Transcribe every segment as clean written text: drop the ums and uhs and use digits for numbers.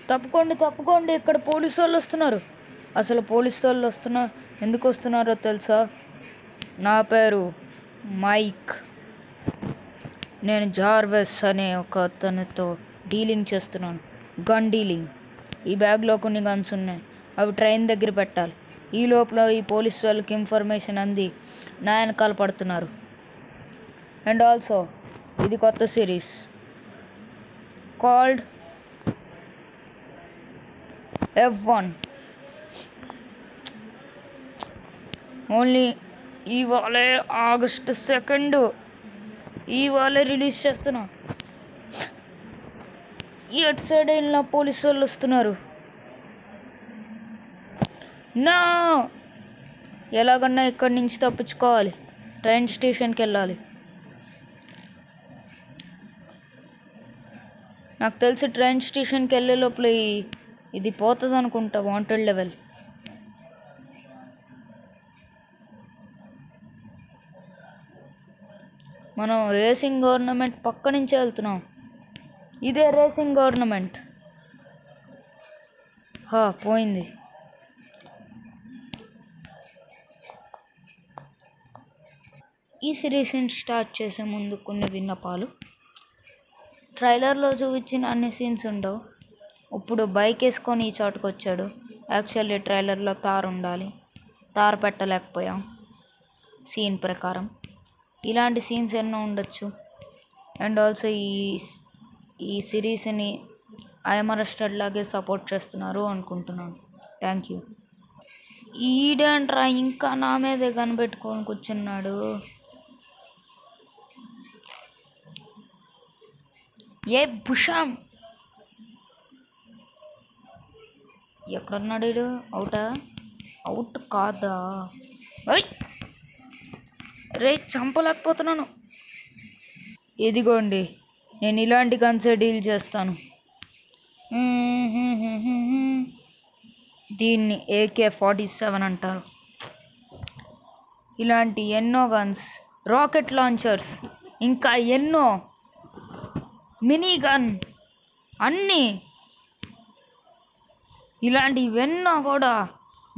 తప్పుకోండి తప్పుకోండి, ఇక్కడ పోలీసు వాళ్ళు వస్తున్నారు. అసలు పోలీసు వాళ్ళు ఎందుకు వస్తున్నారో తెలుసా? నా పేరు మైక్. నేను జార్వెస్ అనే ఒక అతనితో డీలింగ్ చేస్తున్నాను, గన్ డీలింగ్. ఈ బ్యాగ్లో కొన్ని గన్స్ ఉన్నాయి, అవి ట్రైన్ దగ్గర పెట్టాలి. ఈ లోపల ఈ పోలీసు వాళ్ళకి ఇన్ఫర్మేషన్ అంది నా వెనకాల పడుతున్నారు. అండ్ ఆల్సో ఇది కొత్త సిరీస్ కాల్డ్ F1. ఓన్లీ ఇవాళే August 2 ఇవాళే రిలీజ్ చేస్తున్నా. ఎటు సైడ్ వెళ్ళిన పోలీసు వాళ్ళు వస్తున్నారు. నా ఎలాగన్నా ఇక్కడి నుంచి తప్పించుకోవాలి, ట్రైన్ స్టేషన్కి వెళ్ళాలి. నాకు తెలిసి ట్రైన్ స్టేషన్కి వెళ్ళే లోపల ఇది పోతుంది అనుకుంటా, వాంటెడ్ లెవెల్. మనం రేసింగ్ గవర్నమెంట్ పక్క నుంచి వెళ్తున్నాం. ఇదే రేసింగ్ గవర్నమెంట్. పోయింది. ఈ సిరీస్ని స్టార్ట్ చేసే ముందు కొన్ని విన్నపాలు. ట్రైలర్లో చూపించిన అన్ని సీన్స్ ఉండవు. ఇప్పుడు బైక్ వేసుకొని ఈ చోటుకు వచ్చాడు. యాక్చువల్లీ ట్రైలర్లో తార్ ఉండాలి, తార్ పెట్టలేకపోయాం సీన్ ప్రకారం. ఇలాంటి సీన్స్ ఎన్నో ఉండొచ్చు. అండ్ ఆల్సో ఈ సిరీస్ని ఐఎమ్ అరెస్టెడ్ లాగే సపోర్ట్ చేస్తున్నారు అనుకుంటున్నాను. Thank you. ఈడేంట్రా ఇంకా నా మీదే కనిపెట్టుకొని కూర్చున్నాడు. ఏ భుషాం ఎక్కడున్నాడు వీడు? అవుట్ కాదా? రే చంపలేకపోతున్నాను. ఇదిగోండి, నేను ఇలాంటి గన్సే డీల్ చేస్తాను. దీన్ని AK-47 అంటారు. ఇలాంటి ఎన్నో గన్స్, రాకెట్ లాంచర్స్, ఇంకా ఎన్నో, మినీ గన్, అన్నీ ఇలాంటివెన్నో కూడా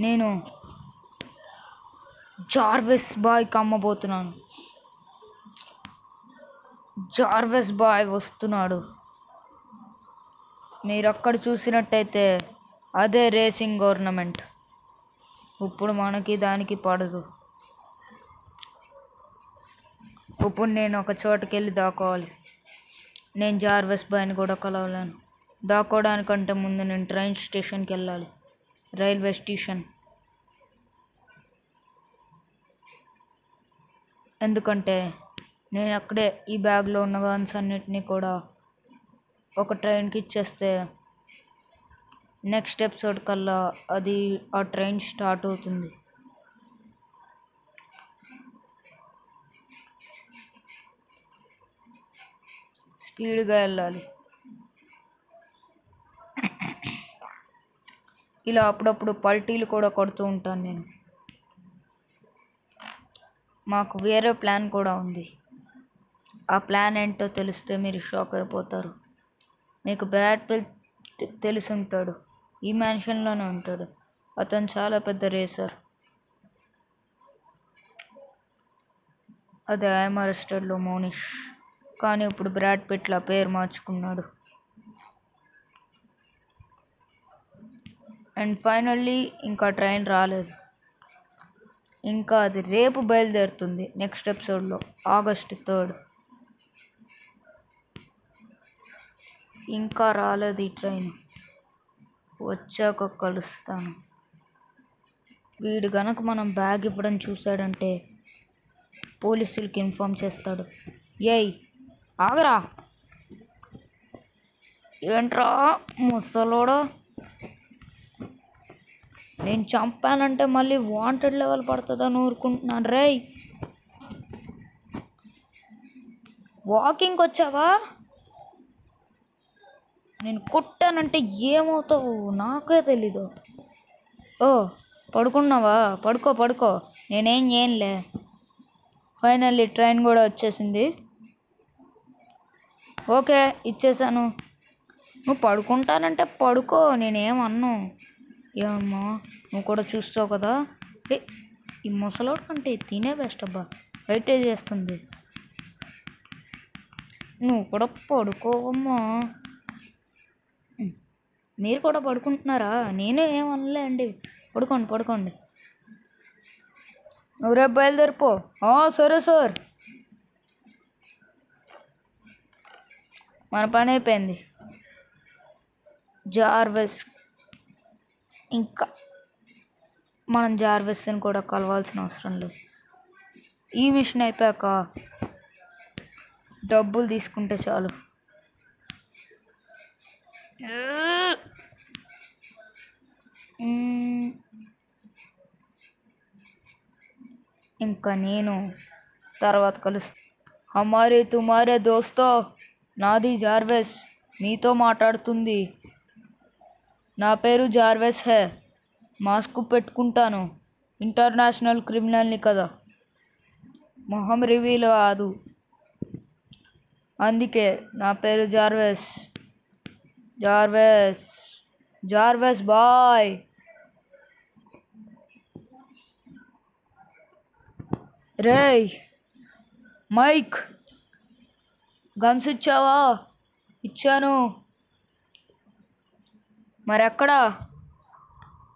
నేను జార్వెస్ బాయ్కి అమ్మబోతున్నాను. జార్వెస్ బాయ్ వస్తున్నాడు. మీరు అక్కడ చూసినట్టయితే అదే రేసింగ్ గవర్నమెంట్. ఇప్పుడు మనకి దానికి పడదు. ఇప్పుడు నేను ఒక చోటుకి వెళ్ళి దాక్కోవాలి. నేను జార్వెస్ బాయ్ని కూడా కలవలేను. దాక్కోవడానికంటే ముందు నేను ట్రైన్ స్టేషన్కి వెళ్ళాలి, రైల్వే స్టేషన్. ఎందుకంటే నేను అక్కడే ఈ బ్యాగ్లో ఉన్న గన్స్ అన్నిటినీ కూడా ఒక ట్రైన్కి ఇచ్చేస్తే నెక్స్ట్ ఎపిసోడ్ కల్లా ఆ ట్రైన్ స్టార్ట్ అవుతుంది. స్పీడ్గా వెళ్ళాలి. ఇలా అప్పుడప్పుడు పల్టీలు కూడా కొడుతూ ఉంటాను నేను. మాకు వేరే ప్లాన్ కూడా ఉంది. ఆ ప్లాన్ ఏంటో తెలిస్తే మీరు షాక్ అయిపోతారు. మీకు బ్రాడ్ పిట్ తెలిసి ఉంటాడు, ఈ మ్యాన్షన్లోనే ఉంటాడు. అతను చాలా పెద్ద రేసర్. అదే ఐఎమ్ అరెస్టెడ్లో మోనిష్. కానీ ఇప్పుడు బ్రాడ్ పిట్లా పేరు మార్చుకున్నాడు. అండ్ ఫైనల్లీ ఇంకా ట్రైన్ రాలేదు. ఇంకా అది రేపు బయలుదేరుతుంది నెక్స్ట్ ఎపిసోడ్లో, August 3. ఇంకా రాలేదు ఈ ట్రైన్. వచ్చాక కలుస్తాను. వీడు గనక మనం బ్యాగ్ ఇవ్వడం చూశాడంటే పోలీసులకి ఇన్ఫామ్ చేస్తాడు. ఏయ్ ఆగరా, ఏంట్రా ముసలోడా, నేను చంపానంటే మళ్ళీ వాంటెడ్ లెవెల్ పడుతుందని ఊరుకుంటున్నాను. రేయ్ వాకింగ్కి వచ్చావా? నేను కొట్టానంటే ఏమవుతావు నాకే తెలీదు. పడుకున్నావా? పడుకో, నేనేం చేయనులే. ఫైనల్లీ ట్రైన్ కూడా వచ్చేసింది. ఓకే, ఇచ్చేసాను. నువ్వు పడుకుంటానంటే పడుకో, నేనేమన్నా. ఏమమ్మా నువ్వు కూడా చూస్తావు కదా. ఏ ఈ ముసలోడు కంటే తినే బెస్ట్ అబ్బా, వెయిటే చేస్తుంది. నువ్వు కూడా పడుకోవమ్మా. మీరు కూడా పడుకుంటున్నారా? నేను ఏమనలే అండి, పడుకోండి పడుకోండి. నువ్వు రేపు బయలుదేరిపో. సరే సార్. మన పని అయిపోయింది. జార్వెస్, ఇంకా మనం జార్వెస్ని కూడా కలవాల్సిన అవసరం లేదు. ఈ మిషన్ అయిపోయాక డబ్బులు తీసుకుంటే చాలు. ఇంకా నేను తర్వాత కలుస్తా. హమారే తుమారే దోస్తో, నాది జార్వెస్, మీతో మాట్లాడుతుంది. నా పేరు జార్వెస్ హే. మాస్క్ పెట్టుకుంటాను, ఇంటర్నేషనల్ క్రిమినల్ని కదా, మొహం రివీల్ కాదు, అందుకే నా పేరు జార్వెస్. జార్వెస్ జార్వెస్ బాయ్. రేయ్ మైక్, గన్స్ ఇచ్చావా? ఇచ్చాను. మరి ఎక్కడా?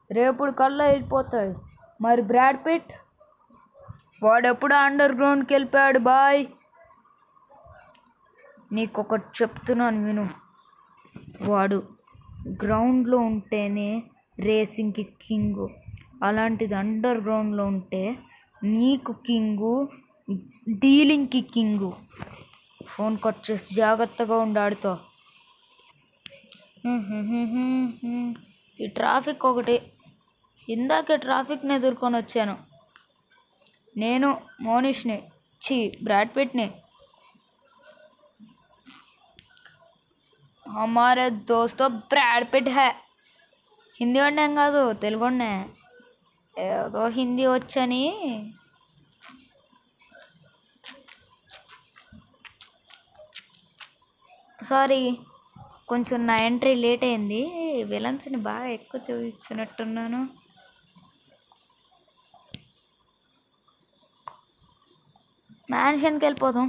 రేపుడు కల్లా వెళ్ళిపోతాయి. మరి బ్రాడ్ పిట్ వాడెప్పుడు అండర్ గ్రౌండ్కి వెళ్ళిపోయాడు బాయ్. నీకొకటి చెప్తున్నాను విను, వాడు గ్రౌండ్లో ఉంటేనే రేసింగ్కి కింగు, అలాంటిది అండర్ గ్రౌండ్లో ఉంటే నీకు కింగు, డీలింగ్కి కింగు. ఫోన్ కట్ చేసి జాగ్రత్తగా ఉండాడుతో. ఈ ట్రాఫిక్ ఒకటి, ఇందాకే ట్రాఫిక్ని ఎదుర్కొని వచ్చాను. నేను మోనిష్ని, బ్రాడ్ పిట్ని. హమారే దోస్తో బ్రాడ్ పిట్ హే. హిందీ వాడినేం కాదు, తెలుగు వాడినే. ఏదో హిందీ వచ్చని. సారీ, కొంచెం నా ఎంట్రీ లేట్ అయింది. విలన్స్ని బాగా ఎక్కువ చూపించినట్టున్నాను. మ్యాన్షన్కి వెళ్ళిపోదాం.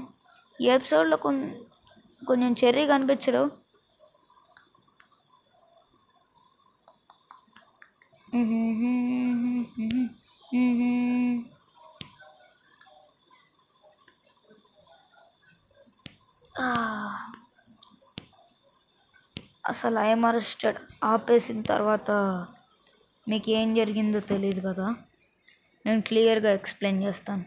ఈ ఎపిసోడ్లో కొంచెం చెర్రీ కనిపించడు. అసలు ఐఎమ్ అరెస్టెడ్ ఆపేసిన తర్వాత మీకు ఏం జరిగిందో తెలియదు కదా, నేను క్లియర్గా ఎక్స్ప్లెయిన్ చేస్తాను.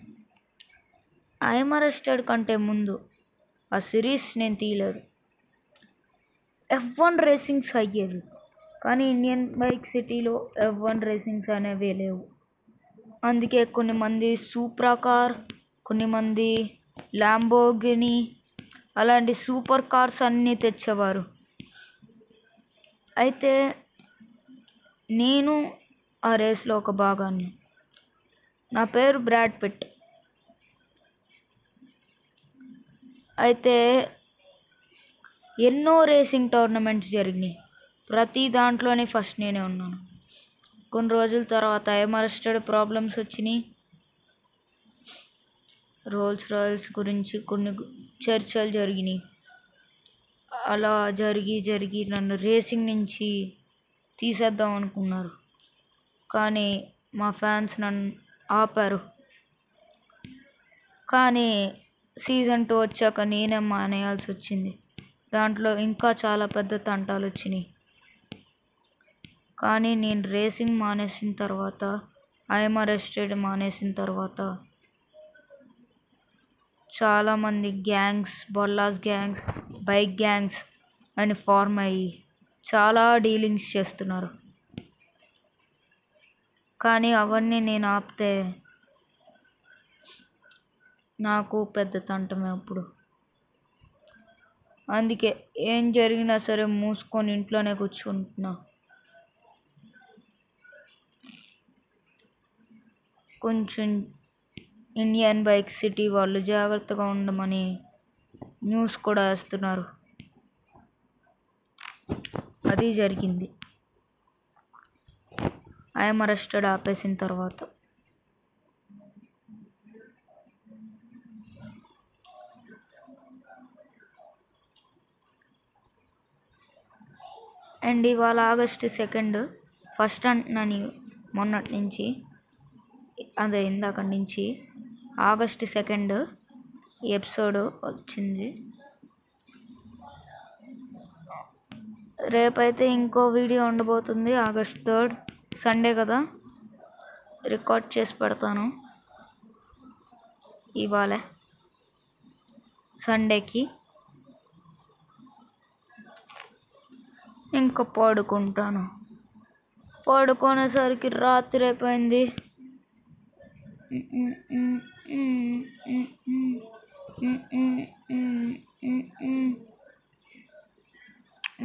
ఐఎమ్ అరెస్టెడ్ కంటే ముందు ఆ సిరీస్ నేను తీయలేదు. F1 రేసింగ్స్ అయ్యేవి, కానీ ఇండియన్ బైక్ సిటీలో F1 రేసింగ్స్ అనేవి లేవు. అందుకే కొన్ని మంది సూప్రా కార్, కొన్ని మంది ల్యాంబోర్గిని, అలాంటి సూపర్ కార్స్ అన్నీ తెచ్చేవారు. అయితే నేను ఆ రేస్లో ఒక భాగాన్ని. నా పేరు బ్రాడ్ పిట్. అయితే ఎన్నో రేసింగ్ టోర్నమెంట్స్ జరిగినాయి, ప్రతి దాంట్లోనే ఫస్ట్ నేనే ఉన్నాను. కొన్ని రోజుల తర్వాత ఐఎమ్ అరెస్టెడ్ ప్రాబ్లమ్స్ వచ్చినాయి. రోల్స్ రాయల్స్ గురించి కొన్ని చర్చలు జరిగినాయి. అలా జరిగి నన్ను రేసింగ్ నుంచి తీసేద్దాం అనుకున్నారు, కానీ మా ఫ్యాన్స్ నన్ను ఆపారు. కానీ సీజన్ 2 వచ్చాక నేనే మానేయాల్సి వచ్చింది. దాంట్లో ఇంకా చాలా పెద్ద తంటాలు వచ్చినాయి. కానీ నేను రేసింగ్ మానేసిన తర్వాత, ఐఎమ్ అరెస్టెడ్ మానేసిన తర్వాత చాలామంది గ్యాంగ్స్, బొల్లాస్ గ్యాంగ్స్, బైక్ గ్యాంగ్స్ అని ఫార్మ్ అయ్యి చాలా డీలింగ్స్ చేస్తున్నారు. కానీ అవన్నీ నేను ఆపితే నాకు పెద్ద తంటమే అప్పుడు. అందుకే ఏం జరిగినా సరే మూసుకొని ఇంట్లోనే కూర్చుంటున్నా. కొంచెం ఇండియన్ బైక్ సిటీ వాళ్ళు జాగ్రత్తగా ఉండమని న్యూస్ కూడా వేస్తున్నారు. అది జరిగింది. ఐఎమ్ అరెస్టెడ్ ఆపేసిన తర్వాత. అండ్ ఇవాళ August 2nd, ఫస్ట్ అంటున్నాను మొన్నటి నుంచి, అదే ఇందాక నుంచి August 2nd ఈ ఎపిసోడ్ వచ్చింది. రేపైతే ఇంకో వీడియో ఉండబోతుంది. August 3rd సండే కదా, రికార్డ్ చేసి పెడతాను ఇవాళ సండేకి. ఇంకా పడుకుంటాను. పడుకునేసరికి రాత్రి అయిపోయింది.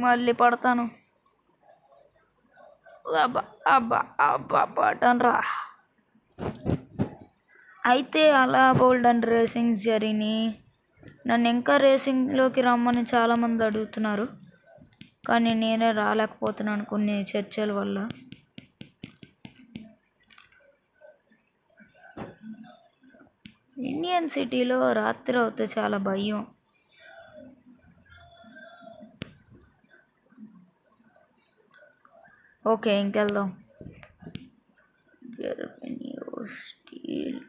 మళ్ళీ పడతాను. అబ్బా అబ్బా అబ్బా పడరా. అయితే అలా బోల్డ్ అండ్ రేసింగ్స్ జరిగినాయి. నన్ను ఇంకా రేసింగ్లోకి రమ్మని చాలామంది అడుగుతున్నారు, కానీ నేనే రాలేకపోతున్నాను కొన్ని చర్చల వల్ల. ఇండియన్ సిటీలో రాత్రి అవుతే చాలా భయం. ఓకే, ఇంకెళ్దాం. స్టీల్.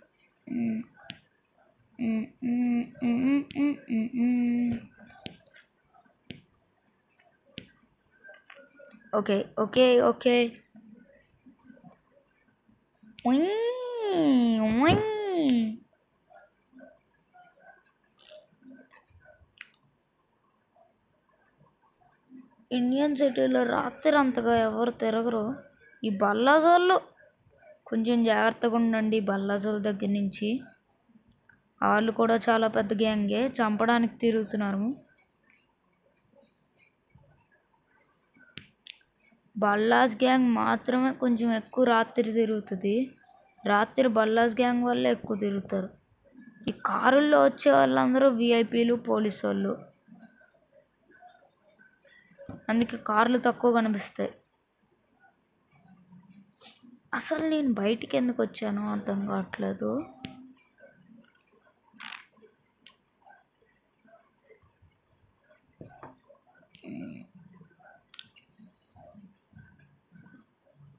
Okay okay okay. ఇండియన్ సిటీలో రాత్రి అంతగా ఎవరు తిరగరు. ఈ బల్లాజోళ్ళు కొంచెం జాగ్రత్తగా ఉండండి. బల్లాజోళ్ళ దగ్గర నుంచి వాళ్ళు కూడా చాలా పెద్ద గ్యాంగే, చంపడానికి తిరుగుతున్నారు. బల్లాస్ గ్యాంగ్ మాత్రమే కొంచెం ఎక్కువ రాత్రి తిరుగుతుంది. రాత్రి బల్లాస్ గ్యాంగ్ వల్ల ఎక్కువ తిరుగుతారు. ఈ కారుల్లో వచ్చే వాళ్ళందరూ విఐపీలు, పోలీసు వాళ్ళు, అందుకే కార్లు తక్కువ కనిపిస్తాయి. అసలు నేను బయటికి ఎందుకు వచ్చానో అర్థం కావట్లేదు.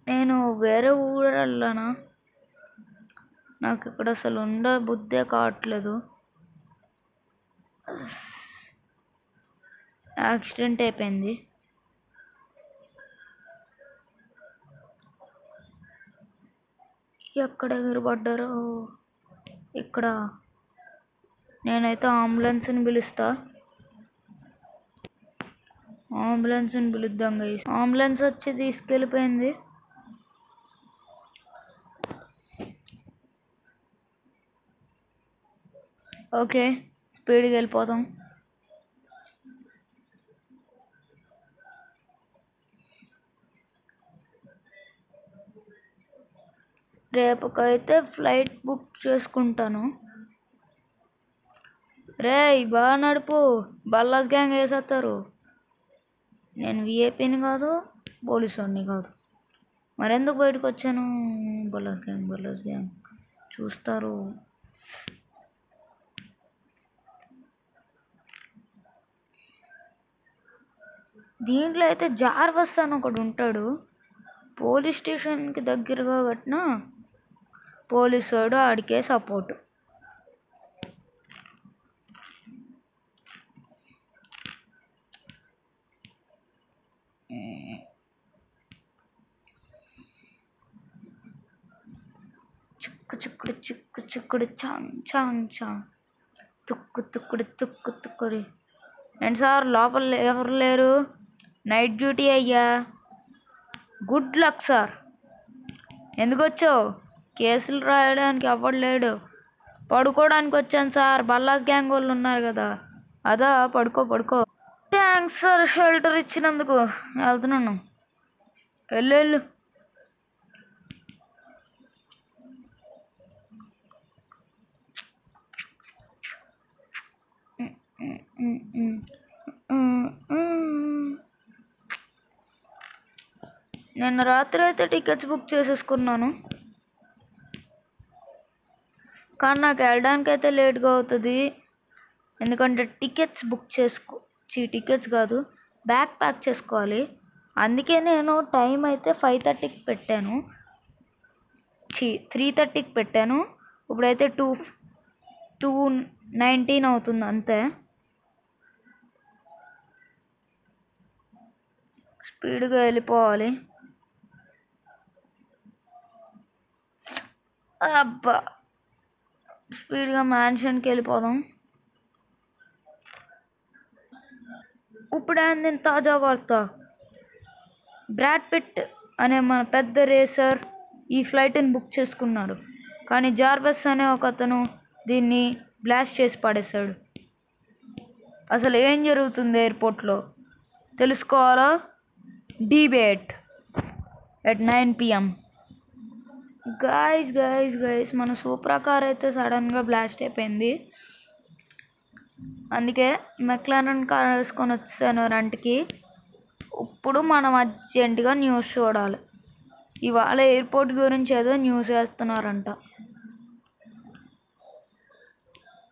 నేను వేరే ఊరు వెళ్ళానా? నాకు ఇక్కడ అసలు ఉండ బుద్ధే కావట్లేదు. యాక్సిడెంట్ అయిపోయింది. ఎక్కడ ఎగురపడ్డారో ఇక్కడ. నేనైతే అంబులెన్స్ని పిలుస్తా. అంబులెన్స్ని పిలుద్దాం గైస్. అంబులెన్స్ వచ్చి తీసుకెళ్ళిపోయింది. ఓకే, స్పీడ్గా వెళ్ళిపోతాం. రేపుకైతే ఫ్లైట్ బుక్ చేసుకుంటాను. రే బాగా నడుపు, బల్లాస్ గ్యాంగ్ వేసేస్తారు. నేను విఐపీని కాదు, పోలీసు వాడిని కాదు, మరెందుకు బయటకు వచ్చాను? బల్లాస్ గ్యాంగ్ చూస్తారు. దీంట్లో అయితే జార్వస్ అని ఒకడు ఉంటాడు. పోలీస్ స్టేషన్కి దగ్గరగా కట్టిన పోలీసు వాడు, ఆడికే సపోర్టు. చిక్కుడు చిక్కుడు చాంగ్ చాంగ్ చాంగ్, తుక్కుడు. ఏంటి సార్ లోపల ఎవరు లేరు? నైట్ డ్యూటీ అయ్యా. Good luck sir. ఎందుకు వచ్చావు? కేసులు రాయడానికి అవ్వలేడు. పడుకోవడానికి వచ్చాను సార్. బల్లాస్ గ్యాంగ్ వాళ్ళు ఉన్నారు కదా, అదా పడుకో. థ్యాంక్స్ సార్ షెల్టర్ ఇచ్చినందుకు. వెళ్తున్నాను, వెళ్ళు. నిన్న రాత్రి అయితే టికెట్స్ బుక్ చేసేసుకున్నాను, కానీ నాకు వెళ్ళడానికి అయితే లేట్గా అవుతుంది. ఎందుకంటే టికెట్స్ టికెట్స్ కాదు, బ్యాగ్ ప్యాక్ చేసుకోవాలి. అందుకే నేను టైం అయితే 5:30కి పెట్టాను, 3:30కి పెట్టాను. ఇప్పుడైతే 2:19 అవుతుంది అంతే. స్పీడ్గా వెళ్ళిపోవాలి. అబ్బా, స్పీడ్గా మ్యాన్షన్కి వెళ్ళిపోదాం. ఇప్పుడు నేను తాజా వార్త, బ్రాడ్ పిట్ అనే మన పెద్ద రేసర్ ఈ ఫ్లైట్ని బుక్ చేసుకున్నాడు, కానీ జార్వస్ అనే ఒక అతను దీన్ని బ్లాస్ట్ చేసి పడేశాడు. అసలు ఏం జరుగుతుంది ఎయిర్పోర్ట్లో తెలుసుకోవాలా? Debate at 9 PM. గైస్ మన సూపర్ కార్ అయితే సడన్గా బ్లాస్ట్ అయిపోయింది. అందుకే మెక్లారెన్ కార్ వేసుకొని వచ్చాను రెంట్కి. ఇప్పుడు మనం అర్జెంటుగా న్యూస్ చూడాలి. ఇవాళ ఎయిర్పోర్ట్ గురించి ఏదో న్యూస్ వేస్తున్నారంట,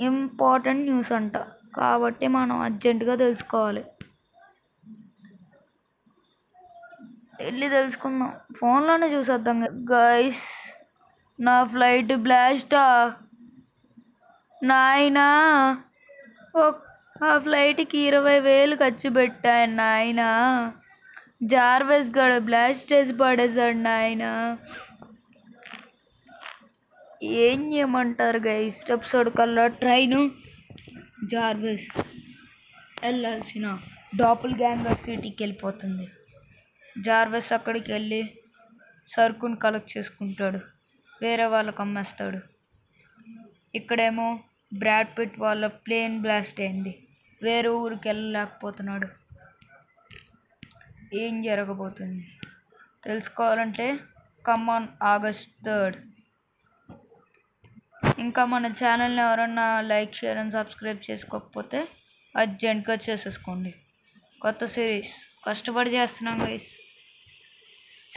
ఇంపార్టెంట్ న్యూస్ అంట, కాబట్టి మనం అర్జెంటుగా తెలుసుకోవాలి. వెళ్ళి తెలుసుకుందాం, ఫోన్లోనే చూసేద్దాం. గైస్, నా ఫ్లైట్ బ్లాస్టా నాయనా! ఆ ఫ్లైట్కి 20,000 ఖర్చు పెట్టాను నాయనా. జార్వెస్ గడు బ్లాస్ట్ చేసి పడేశాడు నాయనా. ఏం చేయమంటారు గైస్? ఎపిసోడ్ కల్లా ట్రైను జార్వెస్ వెళ్ళాల్సిన డాపుల్ గ్యాంగర్ సిటీకి వెళ్ళిపోతుంది. జార్వెస్ అక్కడికి వెళ్ళి సరుకుని కలెక్ట్ చేసుకుంటాడు, వేరే వాళ్ళకి అమ్మేస్తాడు. ఇక్కడేమో బ్రాడ్ పిట్ వాళ్ళ ప్లేన్ బ్లాస్ట్ అయింది, వేరే ఊరికి వెళ్ళలేకపోతున్నాడు. ఏం జరగబోతుంది తెలుసుకోవాలంటే కమాన్ August 3rd. ఇంకా మన ఛానల్ని ఎవరన్నా లైక్, షేర్ అండ్ సబ్స్క్రైబ్ చేసుకోకపోతే అర్జెంట్గా చేసేసుకోండి. కొత్త సిరీస్ కష్టపడి చేస్తున్నాం గైస్,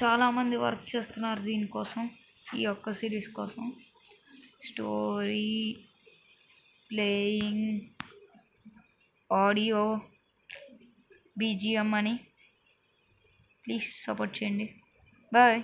చాలామంది వర్క్ చేస్తున్నారు దీనికోసం, ఈ ఒక్క సిరీస్ కోసం. స్టోరీ, ప్లేయింగ్, ఆడియో, BGM అని ప్లీజ్ సపోర్ట్ చేయండి. బాయ్.